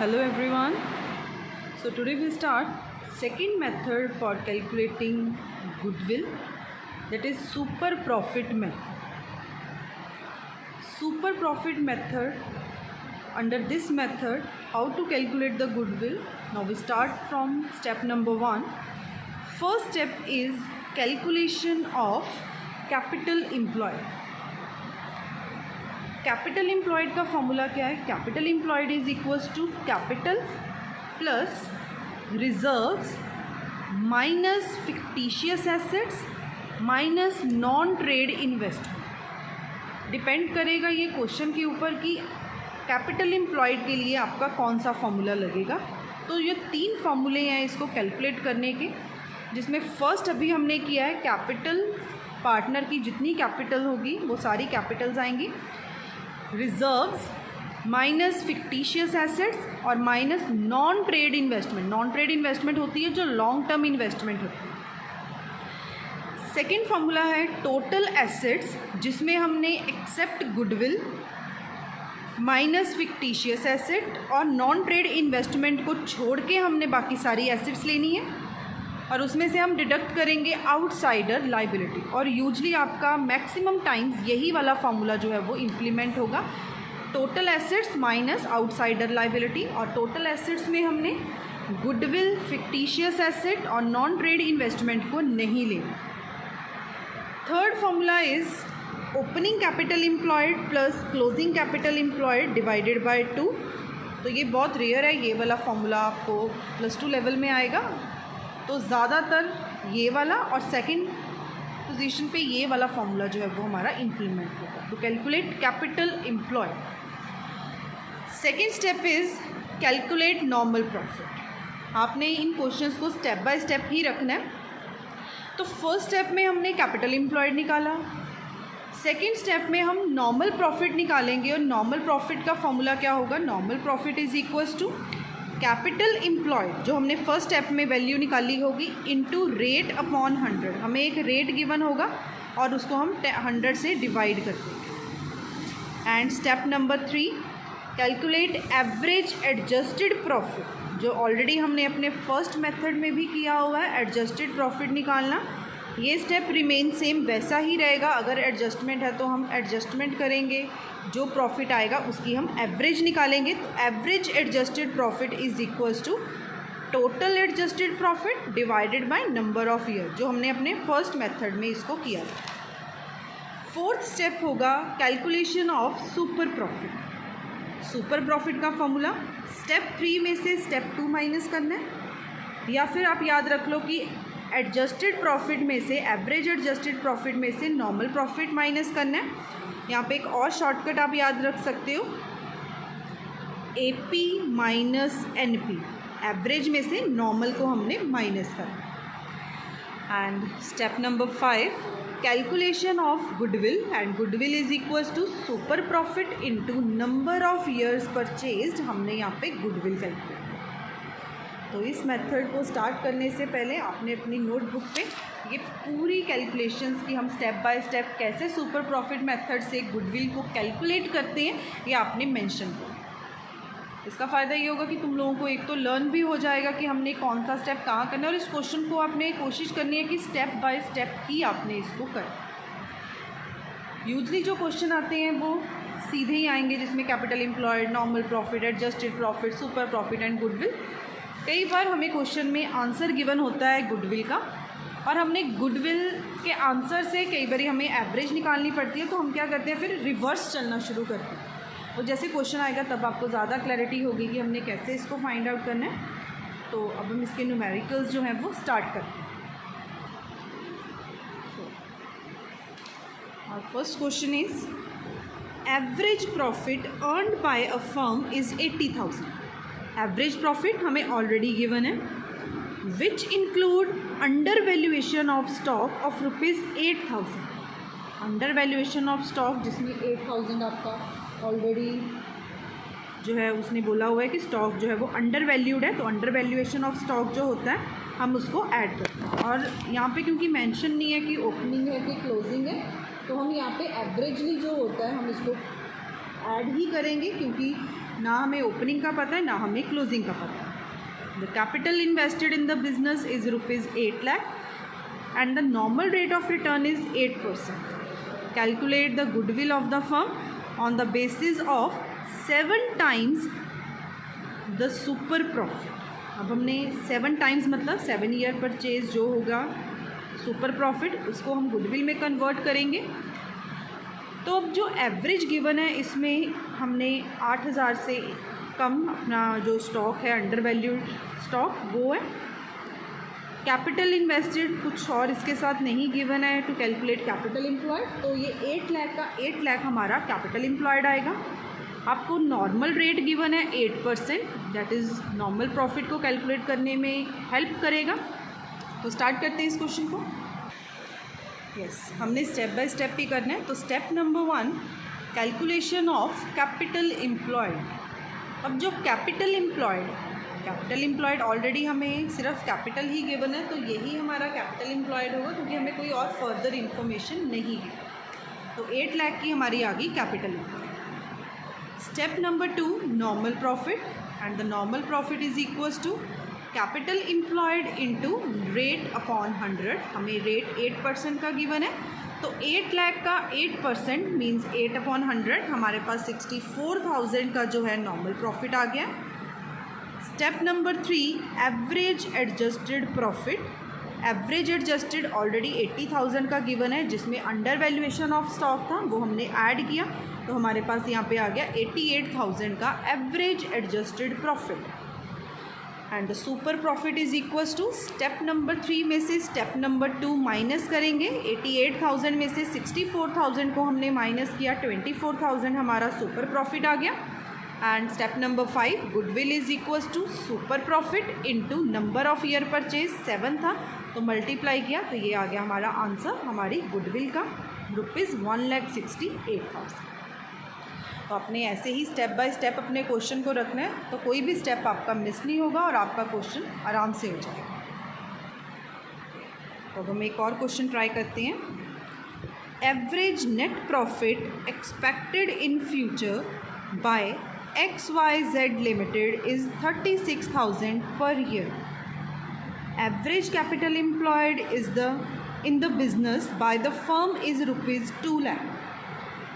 Hello everyone. So today we start second method for calculating goodwill, that is super profit method. Super profit method, under this method how to calculate the goodwill. Now we start from step number 1. First step is calculation of capital employed. Capital employed का formula क्या है? Capital employed is equals to capital plus reserves minus fictitious assets minus non trade investment. Depend करेगा ये question के ऊपर कि capital employed के लिए आपका कौन सा फॉर्मूला लगेगा. तो ये 3 फार्मूले हैं इसको कैलकुलेट करने के, जिसमें फर्स्ट अभी हमने किया है कैपिटल पार्टनर की जितनी कैपिटल होगी वो सारी कैपिटल्स आएंगी, रिजर्व्स माइनस फिक्टिशियस एसेट्स और minus non trade investment. Non trade investment होती है जो लॉन्ग टर्म इन्वेस्टमेंट होती है. सेकेंड फार्मूला है टोटल एसेट्स, जिसमें हमने except goodwill minus fictitious asset और नॉन ट्रेड इन्वेस्टमेंट को छोड़ के हमने बाकी सारी एसेट्स लेनी है और उसमें से हम डिडक्ट करेंगे आउटसाइडर लाइबिलिटी. और यूजली आपका मैक्सिमम टाइम्स यही वाला फार्मूला जो है वो इम्प्लीमेंट होगा. Total assets minus outsider liability, और टोटल एसेट्स में हमने गुडविल फिक्टिशियस एसेट और नॉन ट्रेड इन्वेस्टमेंट को नहीं लेना. Third formula is opening capital employed plus closing capital employed divided by 2. तो ये बहुत रेयर है, ये वाला फार्मूला आपको +2 लेवल में आएगा. तो ज़्यादातर ये वाला और सेकंड पोजीशन पे ये वाला फार्मूला जो है वो हमारा इम्प्लीमेंट होगा to calculate capital employed. Second step is calculate normal profit. आपने इन क्वेश्चंस को स्टेप बाय स्टेप ही रखना है. तो फर्स्ट स्टेप में हमने कैपिटल एम्प्लॉयड निकाला, सेकेंड स्टेप में हम नॉर्मल प्रॉफिट निकालेंगे और नॉर्मल प्रॉफिट का फॉर्मूला क्या होगा? Normal profit is equals to capital employed जो हमने फर्स्ट स्टेप में वैल्यू निकाली होगी इनटू रेट अपॉन 100. हमें एक रेट गिवन होगा और उसको हम 100 से डिवाइड कर देंगे. And step number 3 calculate average adjusted profit, जो ऑलरेडी हमने अपने फर्स्ट मेथड में भी किया हुआ है. एडजस्टेड प्रॉफिट निकालना, ये स्टेप रिमेन सेम वैसा ही रहेगा. अगर एडजस्टमेंट है तो हम एडजस्टमेंट करेंगे, जो प्रॉफिट आएगा उसकी हम एवरेज निकालेंगे. तो average adjusted profit is equals to total adjusted profit divided by number of year, जो हमने अपने फर्स्ट मेथड में इसको किया था. फोर्थ स्टेप होगा calculation of super profit. Super profit का फॉर्मूला स्टेप 3 में से स्टेप 2 माइनस करना है, या फिर आप याद रख लो कि एडजस्टेड प्रॉफिट में से एवरेज एडजस्टेड प्रॉफिट में से नॉर्मल प्रॉफिट माइनस करना है. यहाँ पे एक और शॉर्टकट आप याद रख सकते हो, AP माइनस NP. एवरेज में से नॉर्मल को हमने माइनस करना. And step number 5 calculation of goodwill, and goodwill is equals to super profit into number of years purchased. हमने यहाँ पे गुडविल कैलकुलेट. तो इस मेथड को स्टार्ट करने से पहले आपने अपनी नोटबुक पे ये पूरी कैलकुलेशंस की हम स्टेप बाय स्टेप कैसे सुपर प्रॉफिट मेथड से गुडविल को कैलकुलेट करते हैं ये आपने मेंशन किया. इसका फ़ायदा ये होगा कि तुम लोगों को एक तो लर्न भी हो जाएगा कि हमने कौन सा स्टेप कहाँ करना है, और इस क्वेश्चन को आपने कोशिश करनी है कि स्टेप बाय स्टेप ही आपने इसको करना. यूजली जो क्वेश्चन आते हैं वो सीधे ही आएंगे, जिसमें capital employed, normal profit, adjusted profit, super profit and goodwill. कई बार हमें क्वेश्चन में आंसर गिवन होता है गुडविल का, और हमने गुडविल के आंसर से कई बार हमें एवरेज निकालनी पड़ती है. तो हम क्या करते हैं, फिर रिवर्स चलना शुरू करते हैं. और जैसे क्वेश्चन आएगा तब आपको ज़्यादा क्लैरिटी होगी कि हमने कैसे इसको फाइंड आउट करना है. तो अब हम इसके न्यूमेरिकल्स जो हैं वो स्टार्ट करते हैं. और first question is average profit earned by a firm is 80,000. Average profit हमें ऑलरेडी गिवन है, विच include under valuation of stock of ₹8,000. Under valuation of stock जिसमें 8,000 आपका ऑलरेडी जो है उसने बोला हुआ है कि स्टॉक जो है वो अंडर वैल्यूड है. तो अंडर वैल्यूएशन ऑफ स्टॉक जो होता है हम उसको ऐड करते हैं. और यहाँ पे क्योंकि मेंशन नहीं है कि ओपनिंग है कि क्लोजिंग है, तो हम यहाँ पे एवरेजली जो होता है हम इसको ऐड ही करेंगे, क्योंकि ना हमें ओपनिंग का पता है ना हमें क्लोजिंग का पता है। The capital invested in the business is ₹8 lakh and the normal rate of return is 8%. Calculate the goodwill of the firm on the basis of 7 times the super profit. अब हमने 7 टाइम्स मतलब 7 ईयर परचेज जो होगा super profit उसको हम goodwill में convert करेंगे। तो अब जो एवरेज गिवन है इसमें हमने 8,000 से कम अपना जो स्टॉक है अंडर वैल्यूड स्टॉक वो है। कैपिटल इन्वेस्टेड कुछ और इसके साथ नहीं गिवन है टू कैलकुलेट कैपिटल एम्प्लॉयड, तो ये 8 लाख का 8 लाख हमारा कैपिटल एम्प्लॉयड आएगा। आपको नॉर्मल रेट गिवन है 8%, दैट इज़ नॉर्मल प्रॉफिट को कैलकुलेट करने में हेल्प करेगा। तो स्टार्ट करते हैं इस क्वेश्चन को। यस, हमने स्टेप बाय स्टेप ही करना है। तो step number 1 calculation of capital employed. अब जो कैपिटल एम्प्लॉयड ऑलरेडी हमें सिर्फ कैपिटल ही गिवन है, तो यही हमारा कैपिटल एम्प्लॉयड होगा क्योंकि हमें कोई और फर्दर इन्फॉर्मेशन नहीं है। तो 8 लाख की हमारी आ गई capital employed. Step number 2 normal profit, and the normal profit is equals to capital employed into rate upon 100। हमें रेट 8% का गिवन है, तो 8 लाख का 8% मीन्स 8/100, हमारे पास 64,000 का जो है नॉर्मल प्रॉफिट आ गया। Step number 3 average adjusted profit. Average adjusted already 80,000 का गिवन है, जिसमें अंडर वैल्यूएशन ऑफ स्टॉक था वो हमने ऐड किया, तो हमारे पास यहाँ पे आ गया 88,000 का average adjusted profit. And the super profit is equals to step number 3 में से स्टेप नंबर 2 माइनस करेंगे। 88,000 में से 64,000 को हमने माइनस किया, 24,000 हमारा सुपर प्रॉफिट आ गया। And step number 5 goodwill is equals to super profit into number of year purchase, 7 था तो मल्टीप्लाई किया, तो ये आ गया हमारा आंसर हमारी गुडविल का ₹1,68,000। तो आपने ऐसे ही स्टेप बाय स्टेप अपने क्वेश्चन को रखना है, तो कोई भी स्टेप आपका मिस नहीं होगा और आपका क्वेश्चन आराम से हो जाएगा। तो अब हम एक और क्वेश्चन ट्राई करते हैं। Average net profit expected in future by XYZ Limited is 36,000 per year. Average capital employed in the business by the firm is ₹2 lakh.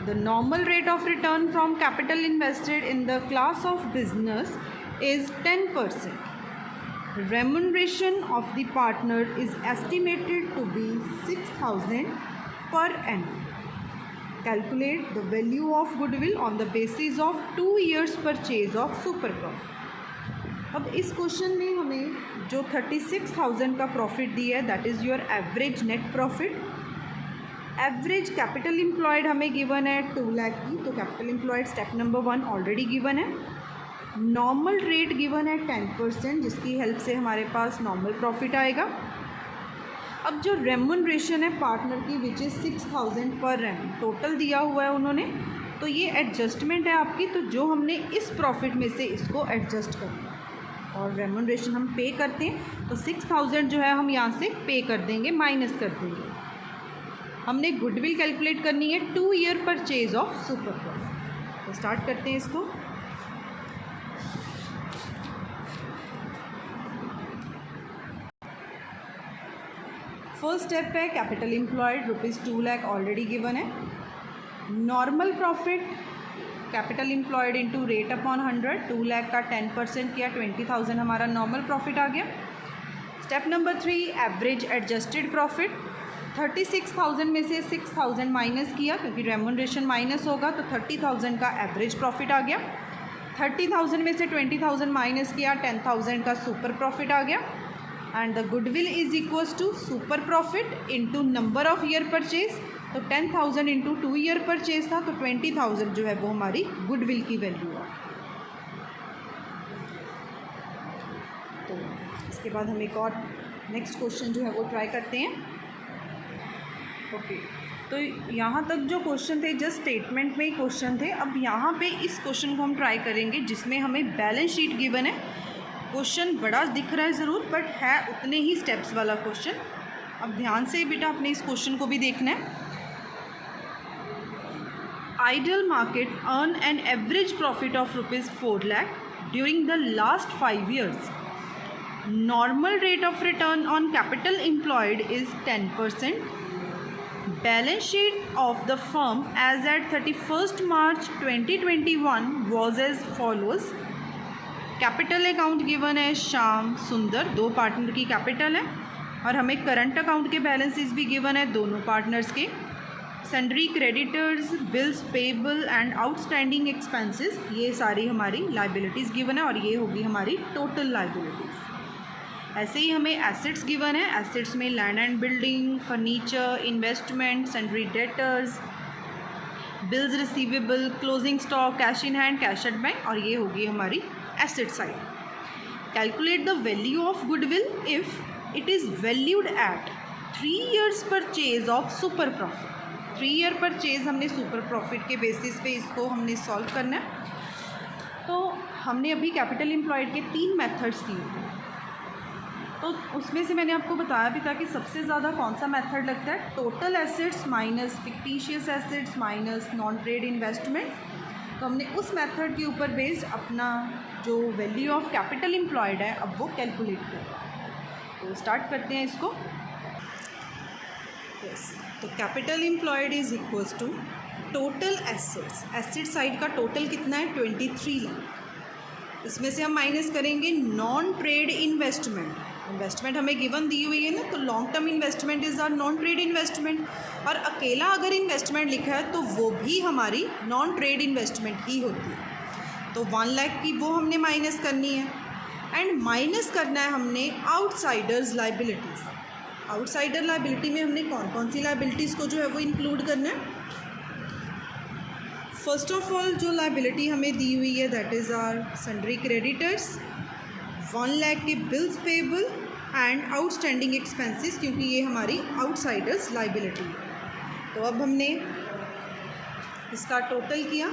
The normal rate of return from capital invested in the class of business is 10%. Remuneration of the partner is estimated to be 6,000 per annum. Calculate the value of goodwill on the basis of 2 years purchase of super profit. अब इस question में हमें जो 36,000 का profit दिया है that is your average net profit. Average capital employed हमें given है 2 लाख की, तो capital employed step number 1 already given है। नॉर्मल रेट गिवन है 10%, जिसकी हेल्प से हमारे पास नॉर्मल प्रॉफिट आएगा। अब जो रेम्यूनरेशन है पार्टनर की which is 6,000 per annum total दिया हुआ है उन्होंने, तो ये एडजस्टमेंट है आपकी, तो जो हमने इस प्रॉफिट में से इसको एडजस्ट करना है और रेम्यूनरेशन हम पे करते हैं, तो 6,000 जो है हम यहाँ से पे कर देंगे, माइनस कर देंगे। हमने गुडविल कैलकुलेट करनी है 2 year purchase of super profit. तो स्टार्ट करते हैं इसको। फर्स्ट स्टेप है capital employed ₹2 lakh already given है। Normal profit capital employed into rate upon 100, 2 lakh का 10% किया, 20,000 हमारा नॉर्मल प्रॉफिट आ गया। Step number 3 average adjusted profit, 36,000 में से 6,000 माइनस किया क्योंकि रेम्यूनरेशन माइनस होगा, तो 30,000 का एवरेज प्रॉफिट आ गया। 30,000 में से 20,000 माइनस किया, 10,000 का सुपर प्रॉफिट आ गया। And the goodwill is equals to super profit into number of year purchase, तो 10,000 इंटू 2 ईयर परचेज था, तो 20,000 जो है वो हमारी गुडविल की वैल्यू है। तो इसके बाद हम एक और नेक्स्ट क्वेश्चन जो है वो ट्राई करते हैं। ओके, तो यहाँ तक जो क्वेश्चन थे जस्ट स्टेटमेंट में ही क्वेश्चन थे। अब यहाँ पे इस क्वेश्चन को हम ट्राई करेंगे जिसमें हमें बैलेंस शीट गिवन है। क्वेश्चन बड़ा दिख रहा है ज़रूर, बट है उतने ही स्टेप्स वाला क्वेश्चन। अब ध्यान से बेटा अपने इस क्वेश्चन को भी देखना है। idle market earn an average profit of rupees 4 lakh during the last 5 years. Normal rate of return on capital employed is 10%. Balance sheet of the firm as at 31st March 2021 was as follows. Capital account given है श्याम सुंदर, दो partner की capital है, और हमें current account के balances भी given है दोनों पार्टनर्स के. Sundry creditors, bills payable and outstanding expenses, ये सारी हमारी लाइबिलिटीज़ गिवन है और ये होगी हमारी टोटल लाइबिलिटीज़. ऐसे ही हमें एसेट्स गिवन है. एसेट्स में land and building, furniture, investment, sundry debtors, bills receivable, closing stock, cash in hand, cash at bank, और ये होगी हमारी asset side. Calculate the value of goodwill if it is valued at 3 years purchase of super profit. 3 year purchase हमने super profit के basis पे इसको हमने solve करना है. तो हमने अभी कैपिटल एम्प्लॉयड के 3 मेथड्स किए, तो उसमें से मैंने आपको बताया भी था कि सबसे ज़्यादा कौन सा मेथड लगता है, total assets minus fictitious assets minus non trade investment. तो हमने उस मेथड के ऊपर बेस्ड अपना जो वैल्यू ऑफ कैपिटल एम्प्लॉयड है अब वो कैलकुलेट करें. तो स्टार्ट करते हैं इसको. यस, तो capital employed is equals to total assets. Asset side का टोटल कितना है 23 लाख. इसमें से हम माइनस करेंगे नॉन ट्रेड इन्वेस्टमेंट. इन्वेस्टमेंट हमें गिवन दी हुई है ना, तो long term investment is are non trade investment, और अकेला अगर इन्वेस्टमेंट लिखा है तो वो भी हमारी नॉन ट्रेड इन्वेस्टमेंट ही होती है. तो 1 लाख की वो हमने माइनस करनी है. एंड माइनस करना है हमने आउटसाइडर्स लाइबिलिटीज़. आउटसाइडर लाइबिलिटी में हमने कौन कौन सी लाइबिलिटीज़ को जो है वो इंक्लूड करना है. फर्स्ट ऑफ ऑल जो लाइबिलिटी हमें दी हुई है that is are sundry creditors, 1 lakh के bills payable and outstanding expenses, क्योंकि ये हमारी आउटसाइडर्स लाइबिलिटी है. तो अब हमने इसका टोटल किया,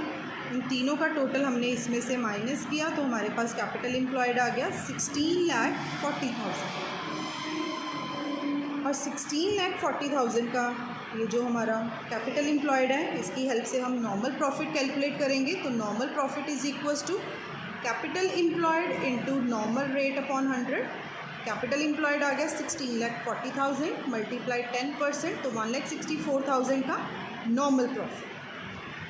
इन तीनों का टोटल हमने इसमें से माइनस किया, तो हमारे पास कैपिटल एम्प्लॉयड आ गया 16,40,000. और 16,40,000 का ये जो हमारा कैपिटल एम्प्लॉयड है इसकी हेल्प से हम नॉर्मल प्रॉफिट कैलकुलेट करेंगे. तो normal profit is equals to capital employed into normal rate upon 100. Capital employed आ गया 16,40,000 मल्टीप्लाई 10%, तो 1,64,000 का normal profit.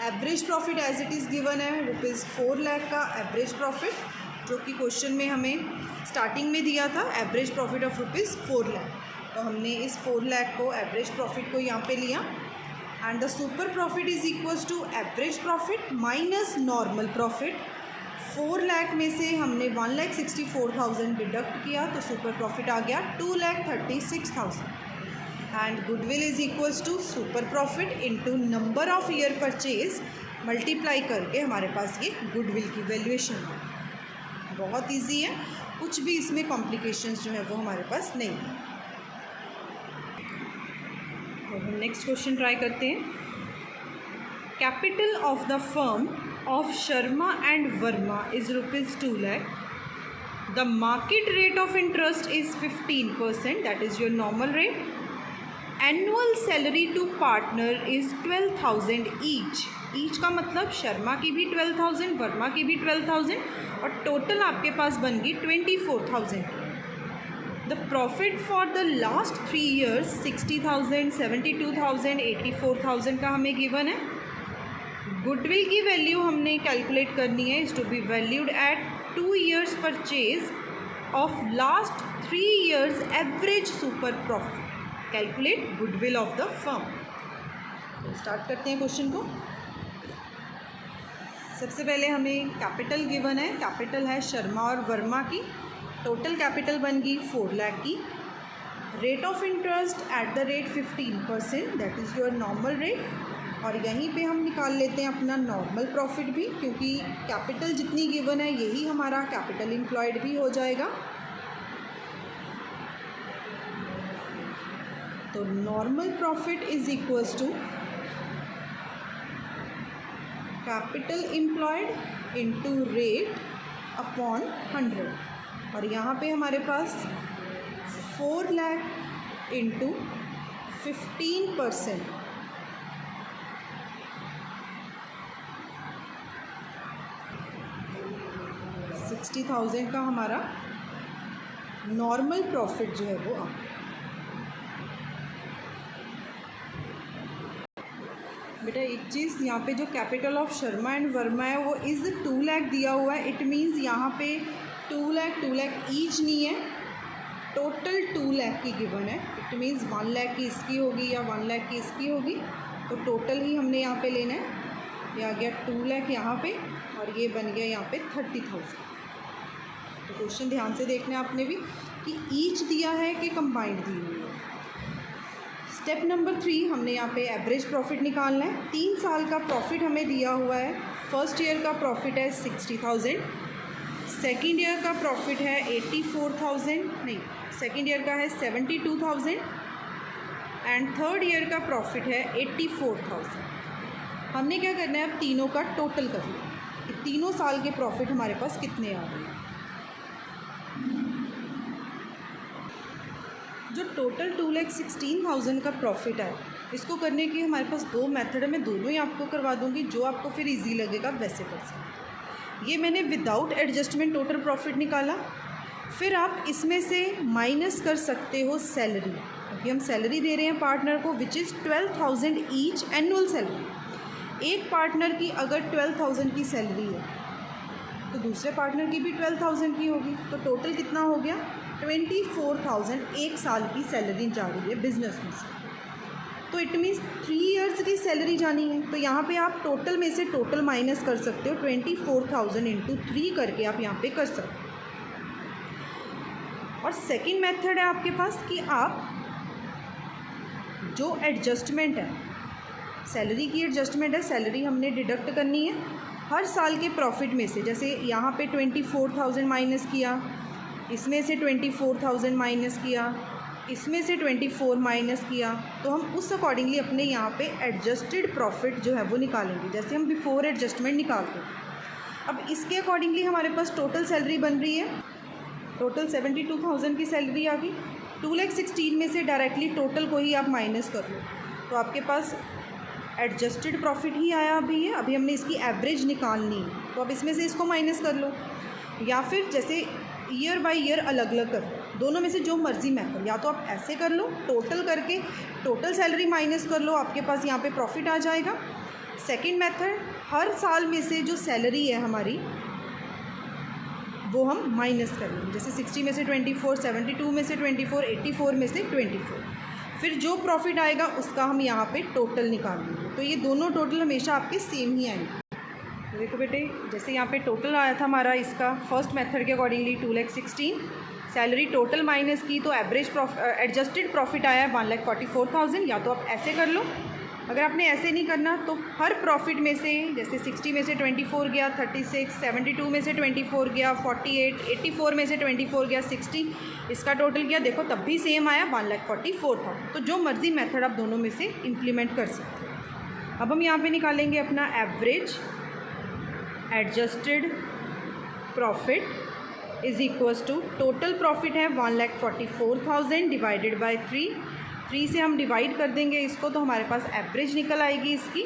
Average profit as it is given है रुपीज़ 4 लाख का एवरेज प्रॉफिट, जो कि क्वेश्चन में हमें स्टार्टिंग में दिया था average profit of rupees 4 lakh. तो हमने इस 4 लाख को एवरेज प्रॉफिट को यहाँ पे लिया. And the super profit is equals to average profit minus normal profit. 4 lakh में से हमने 1,64,000 डिडक्ट किया, तो सुपर प्रॉफिट आ गया 2,36,000. And goodwill is equals to super profit into number of year purchase multiply करके हमारे पास ये गुडविल की वैल्यूएशन है. बहुत इजी है, कुछ भी इसमें कॉम्प्लिकेशंस जो है वो हमारे पास नहीं है. तो हम नेक्स्ट क्वेश्चन ट्राई करते हैं. Capital of the firm of Sharma and Verma is rupees 2 lakh. The market rate of interest is 15%, that is your normal rate. Annual salary to partner is 12,000 each. Each का मतलब शर्मा की भी 12,000, वर्मा की भी 12,000, और total आपके पास बन गई 24,000. The profit for the last 3 years 60,000, 72,000, 84,000 का हमें गिवन है. गुडविल की वैल्यू हमने कैलकुलेट करनी है, is to be valued at 2 years purchase of last 3 years average super profit. Calculate goodwill of the firm. तो स्टार्ट करते हैं क्वेश्चन को. सबसे पहले हमें कैपिटल गिवन है. कैपिटल है शर्मा और वर्मा की. टोटल कैपिटल बन गई 4 लाख की. Rate of interest at the rate 15%, that is your normal rate. और यहीं पे हम निकाल लेते हैं अपना नॉर्मल प्रॉफिट भी, क्योंकि कैपिटल जितनी गिवन है यही हमारा कैपिटल एम्प्लॉयड भी हो जाएगा. तो normal profit is equals to capital employed into rate upon 100. और यहाँ पे हमारे पास 4 लाख इंटू 15%, 60,000 का हमारा नॉर्मल प्रॉफिट जो है वो आ गया। बेटा एक चीज़, यहाँ पे जो capital of Sharma and Verma है वो इज़ 2 लाख दिया हुआ है। इट मीन्स यहाँ पे 2 लाख ईच नहीं है, टोटल 2 लाख की गिवन है। इट मीन्स 1 लाख की इसकी होगी या 1 लाख की इसकी होगी, तो टोटल ही हमने यहाँ पे लेना है। ये आ गया 2 लाख यहाँ पे और ये बन गया यहाँ पे 30,000। तो क्वेश्चन ध्यान से देखना है आपने भी कि ईच दिया है कि कंबाइंड दी हुई है। स्टेप नंबर 3 हमने यहाँ पे एवरेज प्रॉफिट निकालना है। 3 साल का प्रॉफिट हमें दिया हुआ है। फर्स्ट ईयर का प्रॉफिट है 60,000, सेकेंड ईयर का प्रॉफिट है 84,000, नहीं सेकेंड ईयर का है 72,000 एंड थर्ड ईयर का प्रॉफिट है 84,000। हमने क्या करना है, अब तीनों का टोटल करना है कि तीनों साल के प्रॉफिट हमारे पास कितने आ गए। जो टोटल 2,16,000 का प्रॉफिट है, इसको करने की हमारे पास 2 मेथड है। मैं दोनों ही आपको करवा दूंगी, जो आपको फिर इजी लगेगा वैसे कर सकते। ये मैंने विदाउट एडजस्टमेंट टोटल प्रॉफिट निकाला। फिर आप इसमें से माइनस कर सकते हो सैलरी। अभी हम सैलरी दे रहे हैं पार्टनर को which is 12,000 each annual salary. एक पार्टनर की अगर 12,000 की सैलरी है तो दूसरे पार्टनर की भी 12,000 की होगी, तो टोटल कितना हो गया 24,000 एक साल की सैलरी जा रही है बिजनेस में से। तो इट मीन्स 3 इयर्स की सैलरी जानी है। तो यहाँ पे आप टोटल में से टोटल माइनस कर सकते हो, 24,000 इंटू 3 करके आप यहाँ पे कर सकते हो। और सेकंड मेथड है आपके पास कि आप जो एडजस्टमेंट है, सैलरी की एडजस्टमेंट है, सैलरी हमने डिडक्ट करनी है हर साल के प्रॉफिट में से। जैसे यहाँ पे 24,000 माइनस किया, इसमें से 24,000 माइनस किया, इसमें से 24 माइनस किया, तो हम उस अकॉर्डिंगली अपने यहाँ पे एडजस्टेड प्रॉफिट जो है वो निकालेंगे, जैसे हम बिफोर एडजस्टमेंट निकालते हैं। अब इसके अकॉर्डिंगली हमारे पास टोटल सैलरी बन रही है, टोटल 72,000 की सैलरी आ गई। 2,16,000 में से डायरेक्टली टोटल को ही आप माइनस कर लो, तो आपके पास एडजस्टेड प्रॉफिट ही आया अभी है। अभी हमने इसकी एवरेज निकालनी है, तो आप इसमें से इसको माइनस कर लो, या फिर जैसे ईयर बाय ईयर अलग अलग कर लो, दोनों में से जो मर्जी मेथड, या तो आप ऐसे कर लो टोटल करके टोटल सैलरी माइनस कर लो, आपके पास यहाँ पे प्रॉफिट आ जाएगा। सेकंड मेथड, हर साल में से जो सैलरी है हमारी वो हम माइनस कर लेंगे, जैसे 60 में से 24, 72 में से 24, 84 में से 24, फिर जो प्रॉफिट आएगा उसका हम यहाँ पे टोटल निकाल लेंगे। तो ये दोनों टोटल हमेशा आपके सेम ही आएंगे। तो देखो बेटे, जैसे यहाँ पे टोटल आया था हमारा इसका फर्स्ट मेथड के अकॉर्डिंगली 2,16,000, सैलरी टोटल माइनस की तो एवरेज एडजस्टेड प्रॉफिट आया है 1,44,000। या तो आप ऐसे कर लो, अगर आपने ऐसे नहीं करना तो हर प्रॉफिट में से, जैसे 60 में से 24 गया 36, 72 में से 24 गया 48, 84 में से 24 गया 60, इसका टोटल किया, देखो तब भी सेम आया 1,44,000। तो जो मर्जी मेथड आप दोनों में से इम्प्लीमेंट कर सकते हैं। अब हम यहाँ पे निकालेंगे अपना average adjusted profit is equals to total profit है 1,44,000 डिवाइडेड बाय 3 से हम डिवाइड कर देंगे इसको, तो हमारे पास एवरेज निकल आएगी इसकी।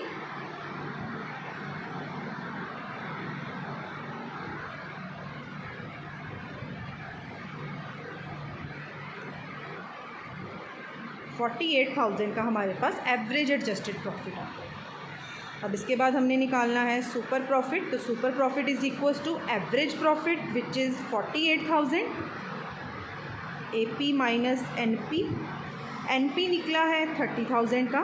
$48,000 का हमारे पास एवरेज एडजस्टेड प्रॉफिट आ गया। अब इसके बाद हमने निकालना है सुपर प्रॉफिट। तो super profit is equals to average profit which is 48,000 AP minus NP। NP निकला है 30,000 का,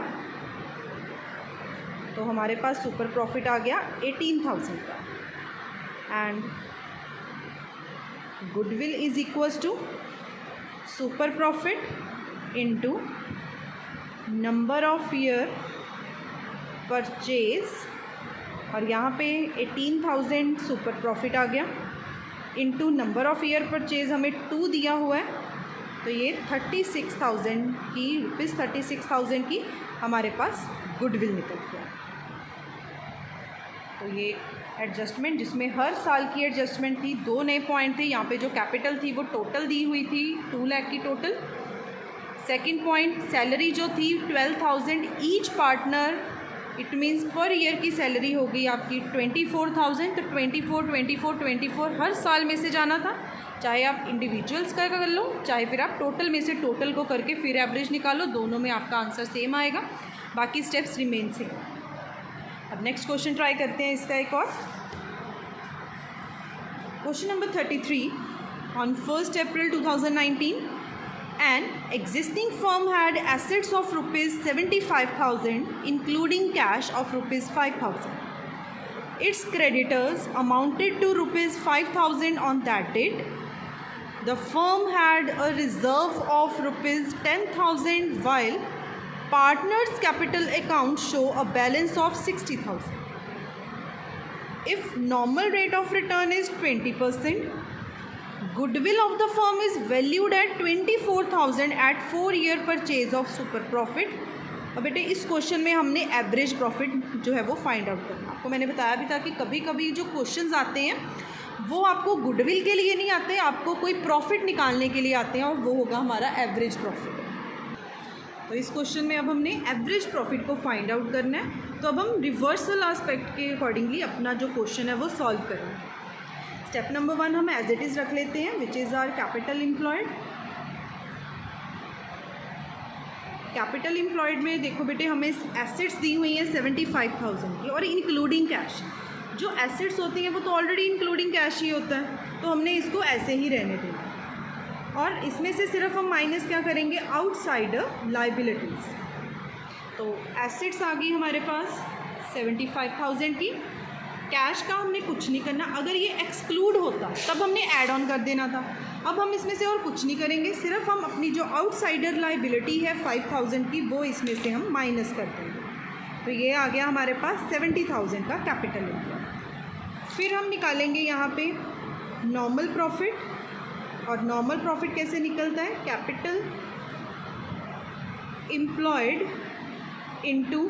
तो हमारे पास सुपर प्रॉफिट आ गया 18,000 का। And goodwill is equals to super profit into number of year purchase, और यहाँ पे 18,000 सुपर प्रॉफिट आ गया, into number of year purchase हमें 2 दिया हुआ है, तो ये 36,000 की रुपीज़ 36,000 की हमारे पास गुडविल निकल गया। तो ये एडजस्टमेंट जिसमें हर साल की एडजस्टमेंट थी, 2 नए पॉइंट थे। यहाँ पे जो कैपिटल थी वो टोटल दी हुई थी 2 लाख की टोटल। सेकंड पॉइंट, सैलरी जो थी 12,000 each partner it means per year की सैलरी होगी आपकी 24,000। तो 24, 24, 24 हर साल में से जाना था, चाहे आप इंडिविजुअल्स का कर लो, चाहे फिर आप टोटल में से टोटल को करके फिर एवरेज निकालो, दोनों में आपका आंसर सेम आएगा, बाकी स्टेप्स रिमेन सेम। अब नेक्स्ट क्वेश्चन ट्राई करते हैं इसका एक और। Question number 33, on 1st April 2019 an existing firm had assets of rupees 75,000 including cash of rupees 5,000. Its creditors amounted to rupees 5,000 on that date. The firm had a reserve of rupees 10,000 while partners capital accounts show a balance of 60,000. If normal rate of return is 20%, goodwill of the firm is valued at 24,000 at 4-year purchase of super profit. अब बेटे इस question में हमने average profit जो है वो find out करना। आपको मैंने बताया भी था कि कभी कभी जो क्वेश्चंस आते हैं वो आपको गुडविल के लिए नहीं आते, आपको कोई प्रॉफिट निकालने के लिए आते हैं, और वो होगा हमारा एवरेज प्रॉफिट। तो इस क्वेश्चन में अब हमने एवरेज प्रॉफिट को फाइंड आउट करना है। तो अब हम रिवर्सल एस्पेक्ट के अकॉर्डिंगली अपना जो क्वेश्चन है वो सॉल्व करेंगे। स्टेप नंबर 1 हम एज इट इज़ रख लेते हैं, which is are capital employed. Capital employed में देखो बेटे हमें एसेट्स दी हुई हैं 75,000 की, और इंक्लूडिंग कैश। जो एसेट्स होती हैं वो तो ऑलरेडी इंक्लूडिंग कैश ही होता है, तो हमने इसको ऐसे ही रहने देना, और इसमें से सिर्फ हम माइनस क्या करेंगे, आउटसाइडर लाइबिलिटीज़। तो एसेट्स आ गई हमारे पास 75,000 की, कैश का हमने कुछ नहीं करना, अगर ये एक्सक्लूड होता तब हमने ऐड ऑन कर देना था। अब हम इसमें से और कुछ नहीं करेंगे, सिर्फ हम अपनी जो आउटसाइडर लाइबिलिटी है 5,000 की वो इसमें से हम माइनस कर देंगे। तो ये आ गया हमारे पास 70,000 का कैपिटल एम्प्लॉयड। फिर हम निकालेंगे यहाँ पे नॉर्मल प्रॉफिट, और नॉर्मल प्रॉफिट कैसे निकलता है, capital employed into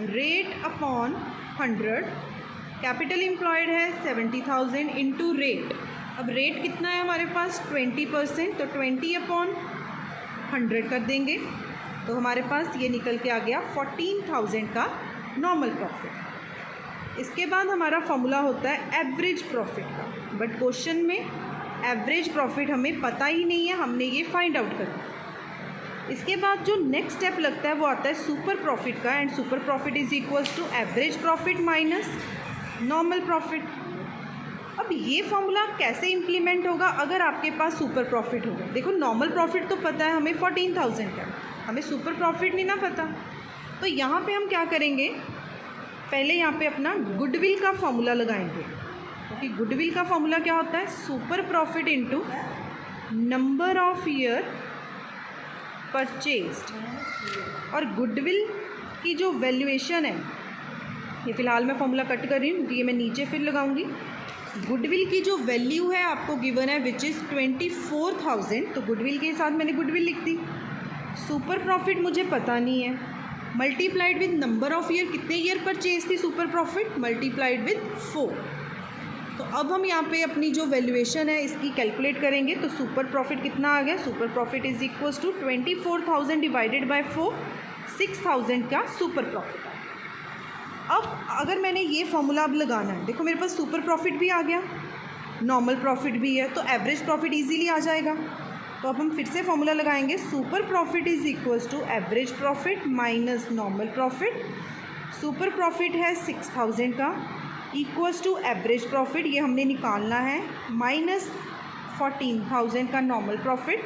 rate upon 100। Capital employed है 70,000 इंटू रेट। अब रेट कितना है हमारे पास 20%, तो 20/100 कर देंगे, तो हमारे पास ये निकल के आ गया 14,000 का नॉर्मल प्रॉफिट। इसके बाद हमारा फॉर्मूला होता है एवरेज प्रॉफिट का, बट क्वेश्चन में एवरेज प्रॉफिट हमें पता ही नहीं है, हमने ये फाइंड आउट करना। इसके बाद जो नेक्स्ट स्टेप लगता है वो आता है सुपर प्रॉफिट का, and super profit is equals to average profit minus normal profit. अब ये फॉर्मूला कैसे इम्प्लीमेंट होगा अगर आपके पास सुपर प्रॉफिट होगा। देखो नॉर्मल प्रॉफिट तो पता है हमें 14,000 का, हमें सुपर प्रॉफिट नहीं ना पता। तो यहाँ पे हम क्या करेंगे, पहले यहाँ पे अपना गुडविल का फॉर्मूला लगाएंगे, क्योंकि गुडविल का फॉर्मूला क्या होता है, super profit into number of year purchased. और गुडविल की जो वैल्यूएशन है, ये फ़िलहाल मैं फॉर्मूला कट कर रही हूँ क्योंकि ये मैं नीचे फिर लगाऊंगी। गुडविल की जो वैल्यू है आपको गिवन है विच इज़ 24,000, तो गुडविल के साथ मैंने गुडविल लिख दी। सुपर प्रॉफिट मुझे पता नहीं है, multiplied with number of year, कितने ईयर परचेज थी सुपर प्रॉफिट, मल्टीप्लाइड विद 4। तो अब हम यहाँ पे अपनी जो वैल्यूएशन है इसकी कैलकुलेट करेंगे। तो सुपर प्रॉफिट कितना आ गया, super profit is equals to 24,000 divided by 4, 6,000 का सुपर प्रॉफिट। अब अगर मैंने ये फॉर्मूला अब लगाना है, देखो मेरे पास सुपर प्रॉफिट भी आ गया, नॉर्मल प्रॉफिट भी है, तो एवरेज प्रॉफिट इजीली आ जाएगा। तो अब हम फिर से फॉर्मूला लगाएंगे, super profit is equals to average profit minus normal profit. Super profit है 6,000 का इक्वल्स टू एवरेज प्रॉफिट, ये हमने निकालना है, माइनस 14,000 का नॉर्मल प्रॉफिट।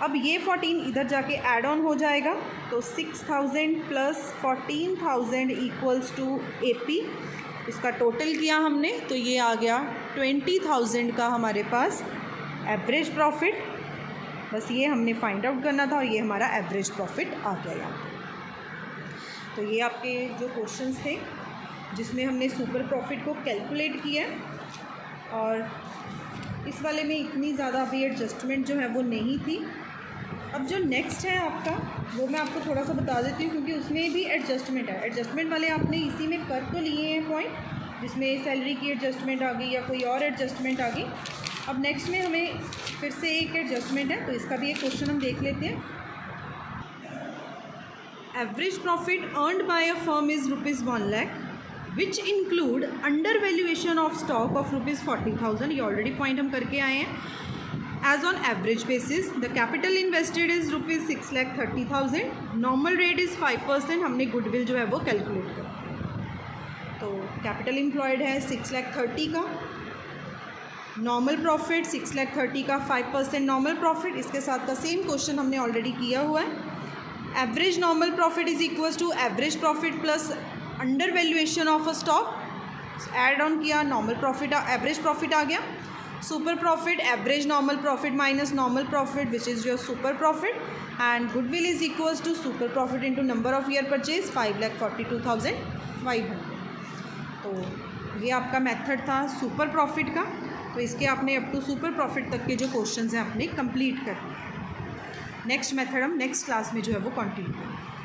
अब ये 14 इधर जाके ऐड ऑन हो जाएगा, तो 6,000 प्लस 14,000 इक्वल्स टू AP। इसका टोटल किया हमने तो ये आ गया 20,000 का हमारे पास एवरेज प्रॉफिट। बस ये हमने फाइंड आउट करना था और ये हमारा एवरेज प्रॉफिट आ गया यहाँ पे। तो ये आपके जो क्वेश्चंस थे जिसमें हमने सुपर प्रॉफिट को कैलकुलेट किया, और इस वाले में इतनी ज़्यादा अभी एडजस्टमेंट जो है वो नहीं थी। अब जो नेक्स्ट है आपका वो मैं आपको थोड़ा सा बता देती हूँ क्योंकि उसमें भी एडजस्टमेंट है। एडजस्टमेंट वाले आपने इसी में कर तो लिए हैं पॉइंट, जिसमें सैलरी की एडजस्टमेंट आ गई या कोई और एडजस्टमेंट आ गई। अब नेक्स्ट में हमें फिर से एक एडजस्टमेंट है, तो इसका भी एक क्वेश्चन हम देख लेते हैं। Average profit earned by a firm is ₹1 lakh which include under valuation of stock of ₹40,000. ये ऑलरेडी पॉइंट हम करके आए हैं. As on average basis the capital invested is ₹6,30,000. Normal rate is 5%. हमने गुडविल जो है वो कैलकुलेट कर. तो कैपिटल एम्प्लॉयड है 6,30,000 का. नॉर्मल प्रॉफिट 6,30,000 का 5% नॉर्मल प्रॉफिट. इसके साथ का सेम क्वेश्चन हमने ऑलरेडी किया हुआ है. Average normal profit is equal to average profit plus under valuation of a stock. Add on किया, नॉर्मल प्रॉफिट एवरेज प्रॉफिट आ गया. Super profit average normal profit minus normal profit which is your super profit. And goodwill is equals to super profit into number of year purchase 5,42,500. तो ये आपका method था super profit का. तो इसके आपने अप टू सुपर प्रॉफिट तक के जो क्वेश्चंस हैं आपने कंप्लीट कर. नेक्स्ट मेथड हम नेक्स्ट क्लास में जो है वो कंटिन्यू करें.